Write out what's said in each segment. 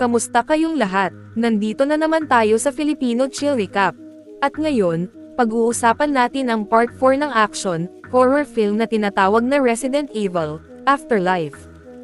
Kamusta kayong lahat? Nandito na naman tayo sa Filipino Chill Recap. At ngayon, pag-uusapan natin ang part 4 ng action, horror film na tinatawag na Resident Evil, Afterlife.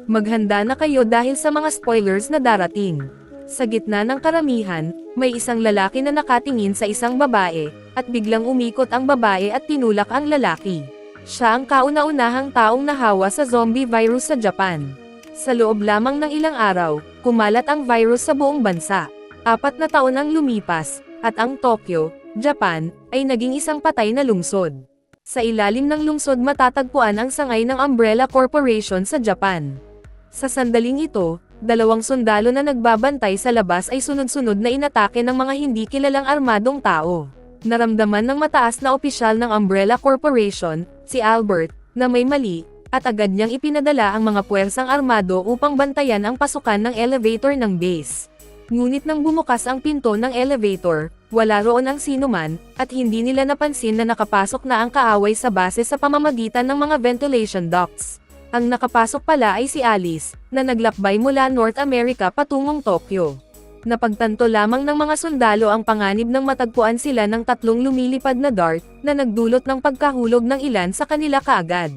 Maghanda na kayo dahil sa mga spoilers na darating. Sa gitna ng karamihan, may isang lalaki na nakatingin sa isang babae, at biglang umikot ang babae at tinulak ang lalaki. Siya ang kauna-unahang taong nahawa sa zombie virus sa Japan. Sa loob lamang ng ilang araw, kumalat ang virus sa buong bansa. 4 na taon ang lumipas, at ang Tokyo, Japan, ay naging isang patay na lungsod. Sa ilalim ng lungsod matatagpuan ang sangay ng Umbrella Corporation sa Japan. Sa sandaling ito, 2 sundalo na nagbabantay sa labas ay sunod-sunod na inatake ng mga hindi kilalang armadong tao. Naramdaman ng mataas na opisyal ng Umbrella Corporation, si Albert, na may mali, at agad niyang ipinadala ang mga puwersang armado upang bantayan ang pasukan ng elevator ng base. Ngunit nang bumukas ang pinto ng elevator, wala roon ang sinuman, at hindi nila napansin na nakapasok na ang kaaway sa base sa pamamagitan ng mga ventilation ducts. Ang nakapasok pala ay si Alice, na naglakbay mula North America patungong Tokyo. Napagtanto lamang ng mga sundalo ang panganib nang matagpuan sila ng 3 lumilipad na dart, na nagdulot ng pagkahulog ng ilan sa kanila kaagad.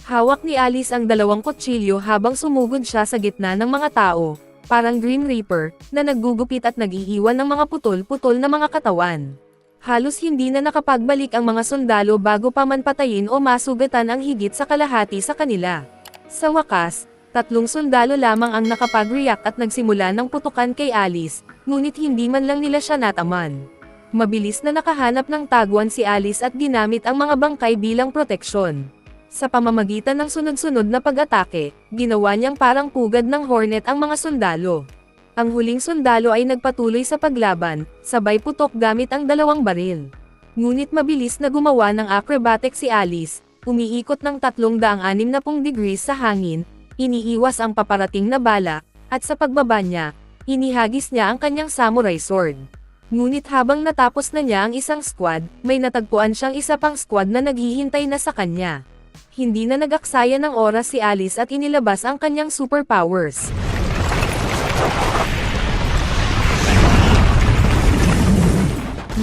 Hawak ni Alice ang 2 kutsilyo habang sumugod siya sa gitna ng mga tao, parang Grim Reaper, na naggugupit at nag-iiwan ng mga putol-putol na mga katawan. Halos hindi na nakapagbalik ang mga sundalo bago pa man patayin o masugatan ang higit sa kalahati sa kanila. Sa wakas, 3 sundalo lamang ang nakapag-react at nagsimula ng putukan kay Alice, ngunit hindi man lang nila siya nataman. Mabilis na nakahanap ng taguan si Alice at ginamit ang mga bangkay bilang proteksyon. Sa pamamagitan ng sunod-sunod na pag-atake, ginawa niyang parang pugad ng hornet ang mga sundalo. Ang huling sundalo ay nagpatuloy sa paglaban, sabay putok gamit ang 2 baril. Ngunit mabilis na gumawa ng acrobatic si Alice, umiikot ng 360 degrees sa hangin, iniiwas ang paparating na bala, at sa pagbaba niya, inihagis niya ang kanyang samurai sword. Ngunit habang natapos na niya ang isang squad, may natagpuan siyang isa pang squad na naghihintay na sa kanya. Hindi na nag-aksaya ng oras si Alice at inilabas ang kanyang superpowers.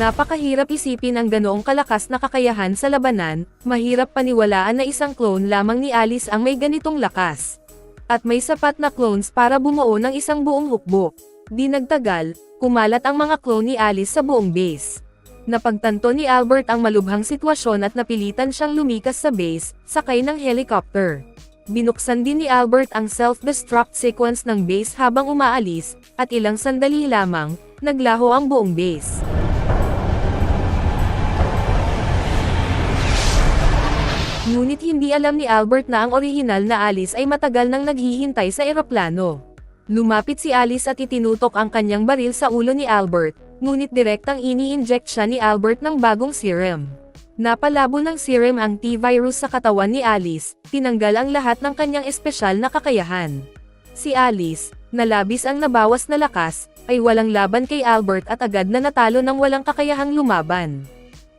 Napakahirap isipin ang ganoong kalakas na kakayahan sa labanan, mahirap paniwalaan na isang clone lamang ni Alice ang may ganitong lakas. At may sapat na clones para bumuo ng isang buong hukbo. Di nagtagal, kumalat ang mga clone ni Alice sa buong base. Napagtanto ni Albert ang malubhang sitwasyon at napilitan siyang lumikas sa base, sakay ng helicopter. Binuksan din ni Albert ang self-destruct sequence ng base habang umaalis, at ilang sandali lamang, naglaho ang buong base. Ngunit hindi alam ni Albert na ang orihinal na Alice ay matagal nang naghihintay sa eroplano. Lumapit si Alice at itinutok ang kanyang baril sa ulo ni Albert, ngunit direktang ini-inject siya ni Albert ng bagong serum. Napalabo ng serum ang T-virus sa katawan ni Alice, tinanggal ang lahat ng kanyang espesyal na kakayahan. Si Alice, na labis ang nabawas na lakas, ay walang laban kay Albert at agad na natalo ng walang kakayahang lumaban.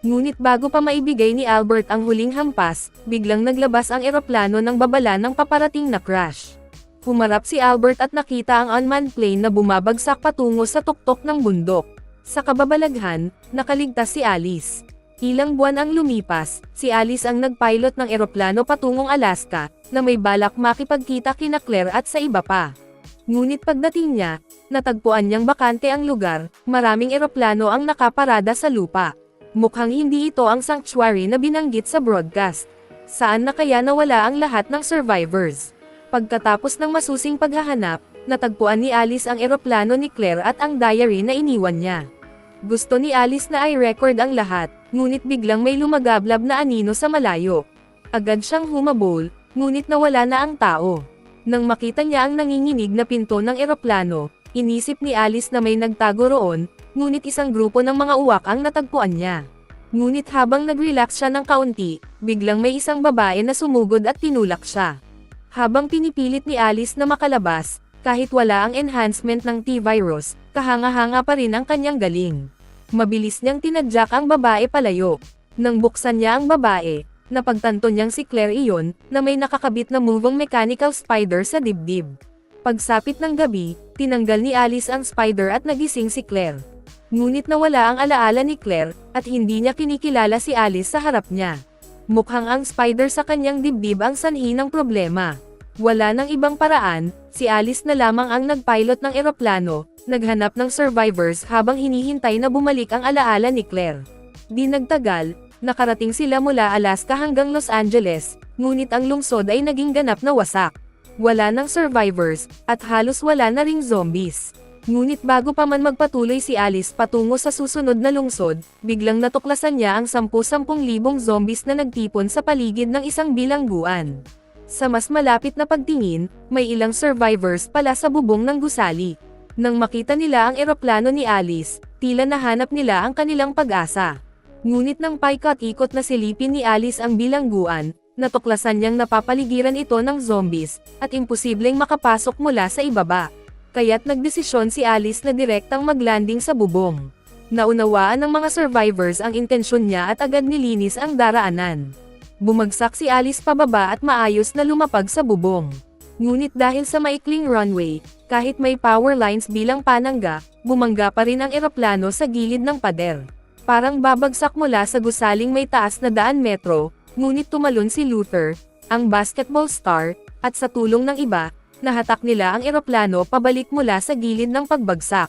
Ngunit bago pa maibigay ni Albert ang huling hampas, biglang naglabas ang eroplano ng babala ng paparating na crash. Humarap si Albert at nakita ang unmanned plane na bumabagsak patungo sa tuktok ng bundok. Sa kababalaghan, nakaligtas si Alice. Ilang buwan ang lumipas, si Alice ang nagpilot ng eroplano patungong Alaska, na may balak makipagkita kina Claire at sa iba pa. Ngunit pagdating niya, natagpuan niyang bakante ang lugar, maraming eroplano ang nakaparada sa lupa. Mukhang hindi ito ang sanctuary na binanggit sa broadcast. Saan na kaya nawala ang lahat ng survivors? Pagkatapos ng masusing paghahanap, natagpuan ni Alice ang eroplano ni Claire at ang diary na iniwan niya. Gusto ni Alice na i-record ang lahat, ngunit biglang may lumagablab na anino sa malayo. Agad siyang humabol, ngunit nawala na ang tao. Nang makita niya ang nanginginig na pinto ng eroplano, inisip ni Alice na may nagtago roon, ngunit isang grupo ng mga uwak ang natagpuan niya. Ngunit habang nag-relax siya ng kaunti, biglang may isang babae na sumugod at tinulak siya. Habang pinipilit ni Alice na makalabas, kahit wala ang enhancement ng T-virus, kahanga-hanga pa rin ang kanyang galing. Mabilis niyang tinadyak ang babae palayo. Nang buksan niya ang babae, napagtanto niyang si Claire iyon, na may nakakabit na moving mechanical spider sa dibdib. Pagsapit ng gabi, tinanggal ni Alice ang spider at nagising si Claire. Ngunit nawala ang alaala ni Claire, at hindi niya kinikilala si Alice sa harap niya. Mukhang ang spider sa kanyang dibdib ang sanhi ng problema. Wala nang ibang paraan, si Alice na lamang ang nagpilot ng eroplano, naghanap ng survivors habang hinihintay na bumalik ang alaala ni Claire. Di nagtagal, nakarating sila mula Alaska hanggang Los Angeles, ngunit ang lungsod ay naging ganap na wasak. Wala ng survivors, at halos wala na ring zombies. Ngunit bago pa man magpatuloy si Alice patungo sa susunod na lungsod, biglang natuklasan niya ang 10,000 zombies na nagtipon sa paligid ng isang bilangguan. Sa mas malapit na pagtingin, may ilang survivors pala sa bubong ng gusali. Nang makita nila ang eroplano ni Alice, tila nahanap nila ang kanilang pag-asa. Ngunit nang paikot-ikot na silipin ni Alice ang bilangguan, natuklasan niyang napapaligiran ito ng zombies, at imposibleng makapasok mula sa ibaba. Kaya't nagdesisyon si Alice na direktang maglanding sa bubong. Naunawaan ng mga survivors ang intensyon niya at agad nilinis ang daraanan. Bumagsak si Alice pababa at maayos na lumapag sa bubong. Ngunit dahil sa maikling runway, kahit may power lines bilang panangga, bumangga pa rin ang eroplano sa gilid ng pader. Parang babagsak mula sa gusaling may taas na 100 metro, ngunit tumalon si Luther, ang basketball star, at sa tulong ng iba, nahatak nila ang eroplano pabalik mula sa gilid ng pagbagsak.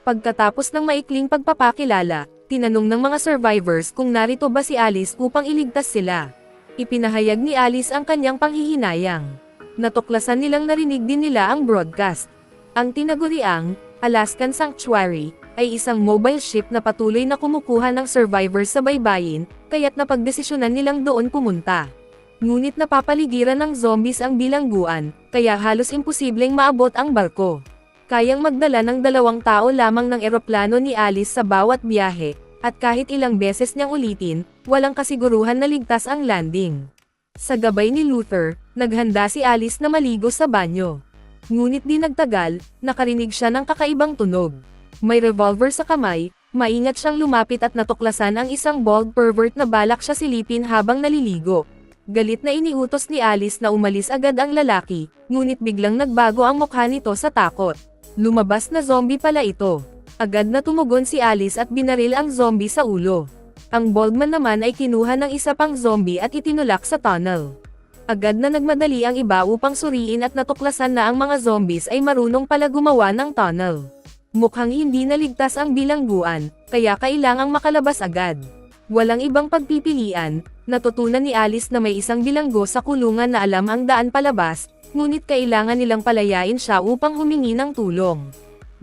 Pagkatapos ng maikling pagpapakilala, tinanong ng mga survivors kung narito ba si Alice upang iligtas sila. Ipinahayag ni Alice ang kanyang panghihinayang. Natuklasan nilang narinig din nila ang broadcast. Ang tinaguriang Alaskan Sanctuary ay isang mobile ship na patuloy na kumukuha ng survivors sa baybayin, kaya't napagdesisyonan nilang doon pumunta. Ngunit napapaligiran ng zombies ang bilangguan, kaya halos imposibleng maabot ang barko. Kayang magdala ng 2 tao lamang ng eroplano ni Alice sa bawat biyahe, at kahit ilang beses niyang ulitin, walang kasiguruhan na ligtas ang landing. Sa gabay ni Luther, naghanda si Alice na maligo sa banyo. Ngunit di nagtagal, nakarinig siya ng kakaibang tunog. May revolver sa kamay, maingat siyang lumapit at natuklasan ang isang bald pervert na balak siya silipin habang naliligo. Galit na iniutos ni Alice na umalis agad ang lalaki, ngunit biglang nagbago ang mukha nito sa takot. Lumabas na zombie pala ito. Agad na tumugon si Alice at binaril ang zombie sa ulo. Ang baldman naman ay kinuha ng isa pang zombie at itinulak sa tunnel. Agad na nagmadali ang iba upang suriin at natuklasan na ang mga zombies ay marunong pala gumawa ng tunnel. Mukhang hindi naligtas ang bilangguan, kaya kailangang makalabas agad. Walang ibang pagpipilian, natutunan ni Alice na may isang bilanggo sa kulungan na alam ang daan palabas, ngunit kailangan nilang palayain siya upang humingi ng tulong.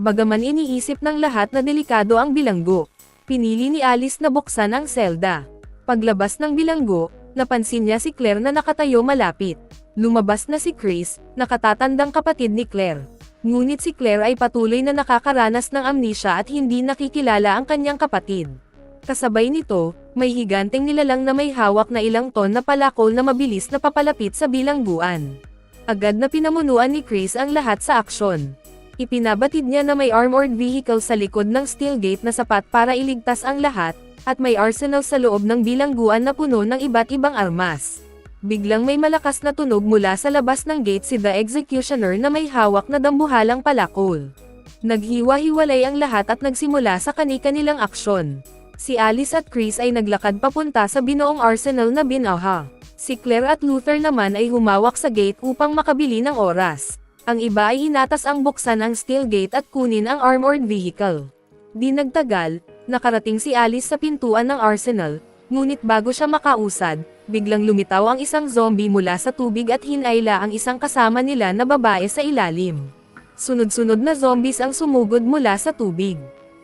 Bagaman iniisip ng lahat na delikado ang bilanggo, pinili ni Alice na buksan ang selda. Paglabas ng bilanggo, napansin niya si Claire na nakatayo malapit. Lumabas na si Chris, nakatatandang kapatid ni Claire. Ngunit si Claire ay patuloy na nakakaranas ng amnesia at hindi nakikilala ang kanyang kapatid. Kasabay nito, may higanteng nilalang na may hawak na ilang ton na palakol na mabilis na papalapit sa bilangguan. Agad na pinamunuan ni Chris ang lahat sa aksyon. Ipinabatid niya na may armored vehicle sa likod ng steel gate na sapat para iligtas ang lahat, at may arsenal sa loob ng bilangguan na puno ng iba't ibang armas. Biglang may malakas na tunog mula sa labas ng gate si The Executioner na may hawak na dambuhalang palakol. Naghiwa-hiwalay ang lahat at nagsimula sa kani-kanilang aksyon. Si Alice at Chris ay naglakad papunta sa binuong arsenal na binawha. Si Claire at Luther naman ay humawak sa gate upang makabili ng oras. Ang iba ay hinatas ang buksan ang steel gate at kunin ang armored vehicle. Di nagtagal, nakarating si Alice sa pintuan ng arsenal, ngunit bago siya makausad, biglang lumitaw ang isang zombie mula sa tubig at hinayla ang isang kasama nila na babae sa ilalim. Sunod-sunod na zombies ang sumugod mula sa tubig.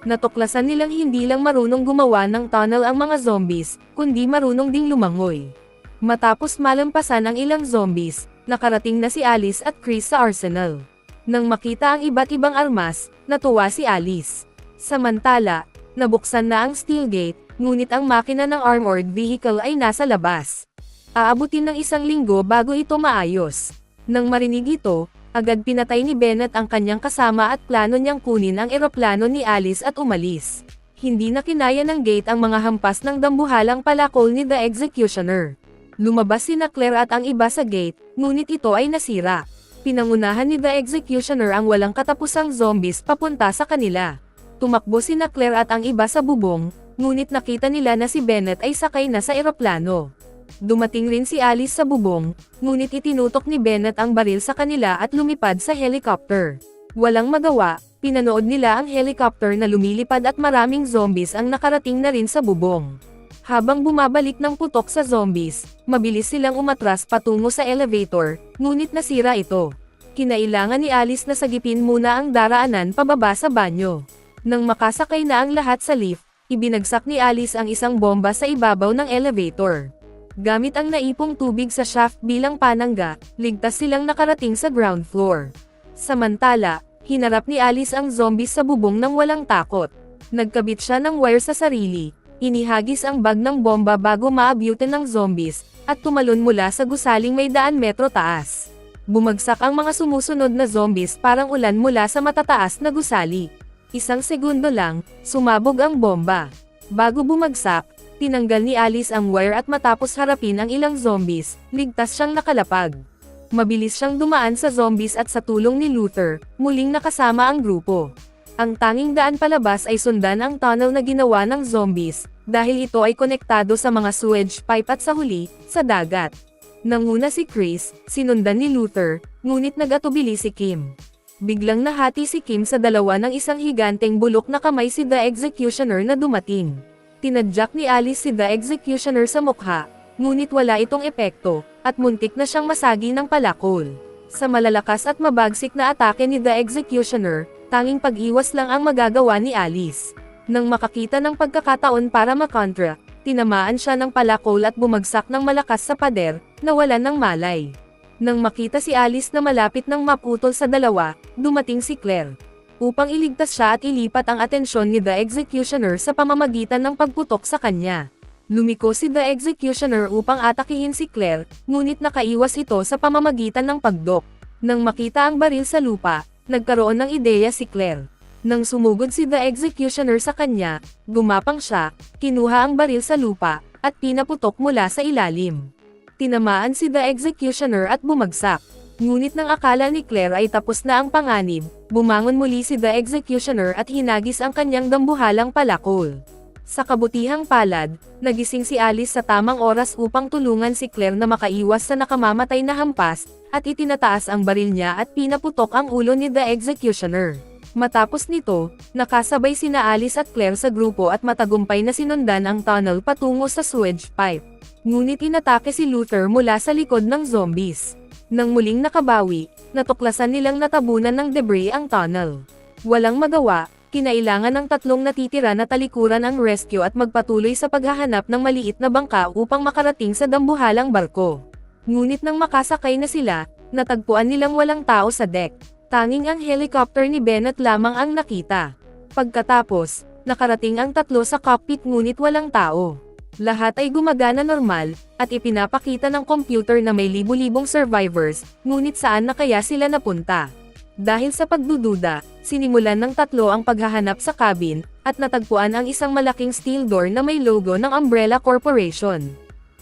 Natuklasan nilang hindi lang marunong gumawa ng tunnel ang mga zombies, kundi marunong ding lumangoy. Matapos malampasan ang ilang zombies, nakarating na si Alice at Chris sa arsenal. Nang makita ang iba't ibang armas, natuwa si Alice. Samantala, nabuksan na ang steel gate, ngunit ang makina ng armored vehicle ay nasa labas. Aabutin ng 1 linggo bago ito maayos. Nang marinig ito, agad pinatay ni Bennett ang kanyang kasama at plano niyang kunin ang eroplano ni Alice at umalis. Hindi na kinaya ng gate ang mga hampas ng dambuhalang palakol ni The Executioner. Lumabas sina Claire at ang iba sa gate, ngunit ito ay nasira. Pinangunahan ni The Executioner ang walang katapusang zombies papunta sa kanila. Tumakbo sina Claire at ang iba sa bubong, ngunit nakita nila na si Bennett ay sakay na sa eroplano. Dumating rin si Alice sa bubong, ngunit itinutok ni Bennett ang baril sa kanila at lumipad sa helicopter. Walang magawa, pinanood nila ang helicopter na lumilipad at maraming zombies ang nakarating na rin sa bubong. Habang bumabalik ng putok sa zombies, mabilis silang umatras patungo sa elevator, ngunit nasira ito. Kinailangan ni Alice na sagipin muna ang daraanan pababa sa banyo. Nang makasakay na ang lahat sa lift, ibinagsak ni Alice ang isang bomba sa ibabaw ng elevator. Gamit ang naipong tubig sa shaft bilang panangga, ligtas silang nakarating sa ground floor. Samantala, hinarap ni Alice ang zombies sa bubong nang walang takot. Nagkabit siya ng wire sa sarili. Inihagis ang bag ng bomba bago maabutin ng zombies, at tumalon mula sa gusaling may 100 metro taas. Bumagsak ang mga sumusunod na zombies parang ulan mula sa matataas na gusali. Isang segundo lang, sumabog ang bomba. Bago bumagsak, tinanggal ni Alice ang wire at matapos harapin ang ilang zombies, ligtas siyang nakalapag. Mabilis siyang dumaan sa zombies at sa tulong ni Luther, muling nakasama ang grupo. Ang tanging daan palabas ay sundan ang tunnel na ginawa ng zombies, dahil ito ay konektado sa mga sewage pipe at sa huli, sa dagat. Nanguna si Chris, sinundan ni Luther, ngunit nag-atubili si Kim. Biglang nahati si Kim sa dalawa ng isang higanteng bulok na kamay si The Executioner na dumating. Tinadyak ni Alice si The Executioner sa mukha, ngunit wala itong epekto, at muntik na siyang masagi ng palakol. Sa malalakas at mabagsik na atake ni The Executioner, tanging pag-iwas lang ang magagawa ni Alice. Nang makakita ng pagkakataon para makontra, tinamaan siya ng palakol at bumagsak ng malakas sa pader, nawalan ng malay. Nang makita si Alice na malapit ng maputol sa dalawa, dumating si Claire. Upang iligtas siya at ilipat ang atensyon ni The Executioner sa pamamagitan ng pagputok sa kanya. Lumiko si The Executioner upang atakihin si Claire, ngunit nakaiwas ito sa pamamagitan ng pagdok. Nang makita ang baril sa lupa, nagkaroon ng ideya si Claire. Nang sumugod si The Executioner sa kanya, gumapang siya, kinuha ang baril sa lupa, at pinaputok mula sa ilalim. Tinamaan si The Executioner at bumagsak. Ngunit nang akala ni Claire ay tapos na ang panganib, bumangon muli si The Executioner at hinagis ang kanyang dambuhalang palakol. Sa kabutihang palad, nagising si Alice sa tamang oras upang tulungan si Claire na makaiwas sa nakamamatay na hampas, at itinataas ang baril niya at pinaputok ang ulo ni The Executioner. Matapos nito, nakasabay sina Alice at Claire sa grupo at matagumpay na sinundan ang tunnel patungo sa sewage pipe. Ngunit inatake si Luther mula sa likod ng zombies. Nang muling nakabawi, natuklasan nilang natabunan ng debris ang tunnel. Walang magawa, kinailangan ng tatlong natitira na talikuran ang rescue at magpatuloy sa paghahanap ng maliit na bangka upang makarating sa dambuhalang barko. Ngunit nang makasakay na sila, natagpuan nilang walang tao sa deck. Tanging ang helicopter ni Bennett lamang ang nakita. Pagkatapos, nakarating ang tatlo sa cockpit ngunit walang tao. Lahat ay gumagana normal, at ipinapakita ng computer na may libu-libong survivors, ngunit saan na kaya sila napunta? Dahil sa pagdududa, sinimulan ng tatlo ang paghahanap sa cabin, at natagpuan ang isang malaking steel door na may logo ng Umbrella Corporation.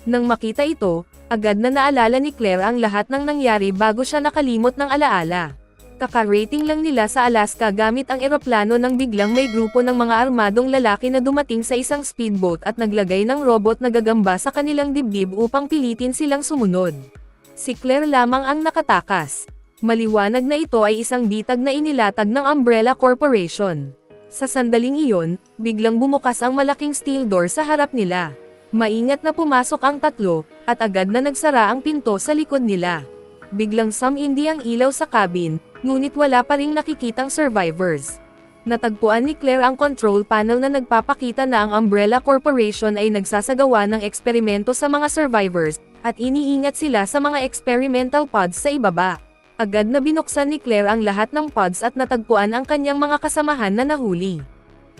Nang makita ito, agad na naalala ni Claire ang lahat ng nangyari bago siya nakalimot ng alaala. Kaka-rating lang nila sa Alaska gamit ang eroplano nang biglang may grupo ng mga armadong lalaki na dumating sa isang speedboat at naglagay ng robot na gagamba sa kanilang dibdib upang pilitin silang sumunod. Si Claire lamang ang nakatakas. Maliwanag na ito ay isang bitag na inilatag ng Umbrella Corporation. Sa sandaling iyon, biglang bumukas ang malaking steel door sa harap nila. Maingat na pumasok ang tatlo, at agad na nagsara ang pinto sa likod nila. Biglang sumindi ang ilaw sa cabin, ngunit wala pa ring nakikitang survivors. Natagpuan ni Claire ang control panel na nagpapakita na ang Umbrella Corporation ay nagsasagawa ng eksperimento sa mga survivors, at iniingat sila sa mga experimental pods sa ibaba. Agad na binuksan ni Claire ang lahat ng pods at natagpuan ang kanyang mga kasamahan na nahuli.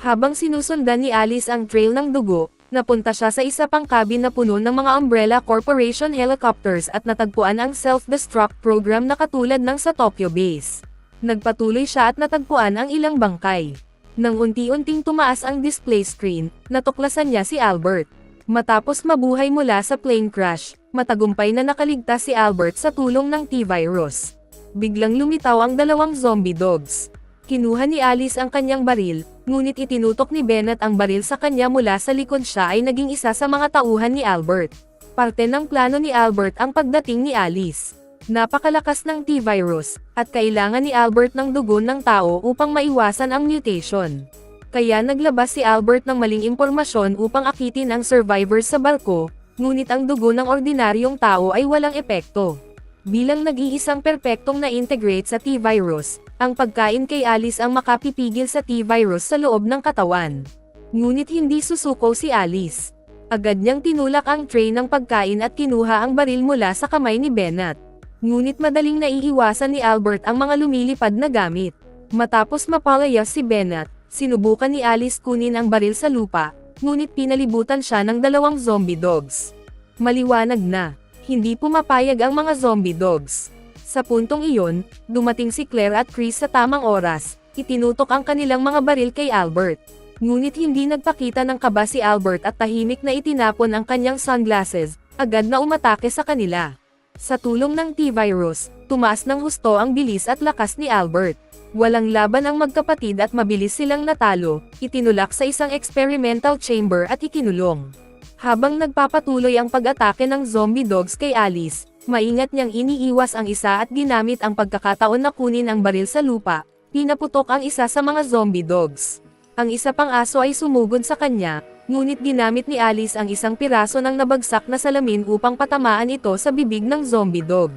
Habang sinusundan ni Alice ang trail ng dugo, napunta siya sa isa pang cabin na puno ng mga Umbrella Corporation helicopters at natagpuan ang self-destruct program na katulad ng sa Tokyo base. Nagpatuloy siya at natagpuan ang ilang bangkay. Nang unti-unting tumaas ang display screen, natuklasan niya si Albert. Matapos mabuhay mula sa plane crash, matagumpay na nakaligtas si Albert sa tulong ng T-virus. Biglang lumitaw ang dalawang zombie dogs. Kinuha ni Alice ang kanyang baril, ngunit itinutok ni Bennett ang baril sa kanya mula sa likod. Siya ay naging isa sa mga tauhan ni Albert. Parte ng plano ni Albert ang pagdating ni Alice. Napakalakas ng T-virus, at kailangan ni Albert ng dugo ng tao upang maiwasan ang mutation. Kaya naglabas si Albert ng maling impormasyon upang akitin ang survivors sa barko, ngunit ang dugo ng ordinaryong tao ay walang epekto. Bilang nag-iisang perpektong na-integrate sa T-virus, ang pagkain kay Alice ang makapipigil sa T-virus sa loob ng katawan. Ngunit hindi susuko si Alice. Agad niyang tinulak ang tray ng pagkain at kinuha ang baril mula sa kamay ni Bennett. Ngunit madaling naiiwasan ni Albert ang mga lumilipad na gamit. Matapos mapalayas si Bennett, sinubukan ni Alice kunin ang baril sa lupa, ngunit pinalibutan siya ng dalawang zombie dogs. Maliwanag na, hindi pumapayag ang mga zombie dogs. Sa puntong iyon, dumating si Claire at Chris sa tamang oras, itinutok ang kanilang mga baril kay Albert. Ngunit hindi nagpakita ng kaba si Albert at tahimik na itinapon ang kanyang sunglasses, agad na umatake sa kanila. Sa tulong ng T-virus, tumaas ng husto ang bilis at lakas ni Albert. Walang laban ang magkapatid at mabilis silang natalo, itinulak sa isang experimental chamber at ikinulong. Habang nagpapatuloy ang pag-atake ng zombie dogs kay Alice, maingat niyang iniiwas ang isa at ginamit ang pagkakataon na kunin ang baril sa lupa, pinaputok ang isa sa mga zombie dogs. Ang isa pang aso ay sumugod sa kanya, ngunit ginamit ni Alice ang isang piraso ng nabagsak na salamin upang patamaan ito sa bibig ng zombie dog.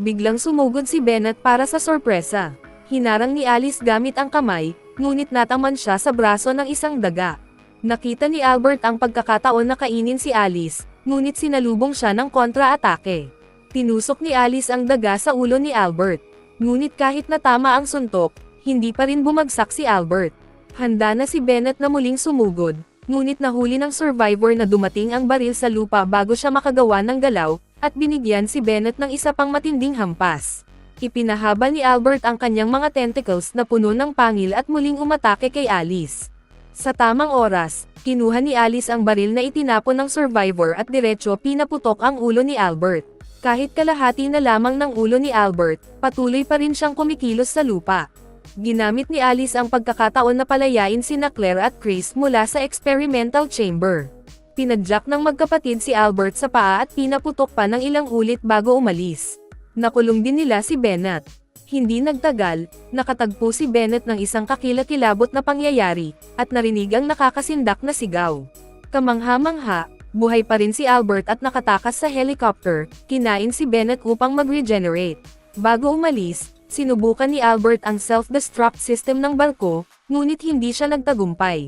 Biglang sumugod si Bennett para sa sorpresa. Hinarang ni Alice gamit ang kamay, ngunit nataman siya sa braso ng isang daga. Nakita ni Albert ang pagkakataon na kainin si Alice, ngunit sinalubong siya ng kontra-atake. Tinusok ni Alice ang daga sa ulo ni Albert. Ngunit kahit natama ang suntok, hindi pa rin bumagsak si Albert. Handa na si Bennett na muling sumugod, ngunit nahuli ng survivor na dumating ang baril sa lupa bago siya makagawa ng galaw, at binigyan si Bennett ng isa pang matinding hampas. Ipinahaba ni Albert ang kanyang mga tentacles na puno ng pangil at muling umatake kay Alice. Sa tamang oras, kinuha ni Alice ang baril na itinapon ng survivor at diretso pinaputok ang ulo ni Albert. Kahit kalahati na lamang ng ulo ni Albert, patuloy pa rin siyang kumikilos sa lupa. Ginamit ni Alice ang pagkakataon na palayain sina Claire at Chris mula sa experimental chamber. Pinadyak ng magkapatid si Albert sa paa at pinaputok pa ng ilang ulit bago umalis. Nakulong din nila si Bennett. Hindi nagtagal, nakatagpo si Bennett ng isang kakilakilabot na pangyayari, at narinig ang nakakasindak na sigaw. Kamangha-mangha, buhay pa rin si Albert at nakatakas sa helicopter, kinain si Bennett upang mag-regenerate. Bago umalis, sinubukan ni Albert ang self-destruct system ng barko, ngunit hindi siya nagtagumpay.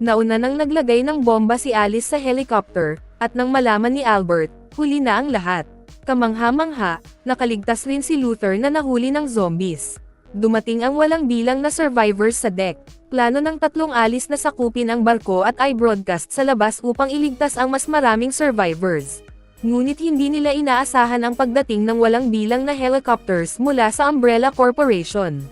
Nauna nang naglagay ng bomba si Alice sa helicopter, at nang malaman ni Albert, huli na ang lahat. Kamangha-mangha, nakaligtas rin si Luther na nahuli ng zombies. Dumating ang walang bilang na survivors sa deck. Plano ng tatlong Alice na sakupin ang barko at i-broadcast sa labas upang iligtas ang mas maraming survivors. Ngunit hindi nila inaasahan ang pagdating ng walang bilang na helicopters mula sa Umbrella Corporation.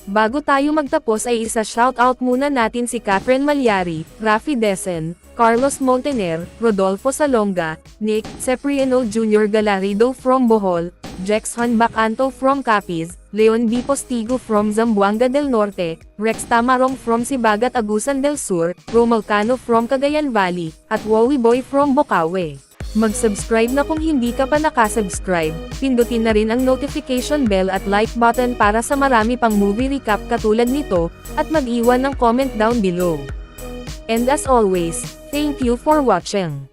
Bago tayo magtapos ay isa-shoutout muna natin si Catherine Malyari, Rafi Desen, Carlos Montaner, Rodolfo Salonga, Nick Cepriano Jr. Galarido from Bohol, Jex Hanbacanto from Capiz, Leon B. Postigo from Zamboanga del Norte, Rex Tamarong from Sibagat Agusan del Sur, Romalcano from Cagayan Valley, at Wowie Boy from Bocaue. Mag-subscribe na kung hindi ka pa nakasubscribe, pindutin na rin ang notification bell at like button para sa marami pang movie recap katulad nito, at mag-iwan ng comment down below. And as always, thank you for watching.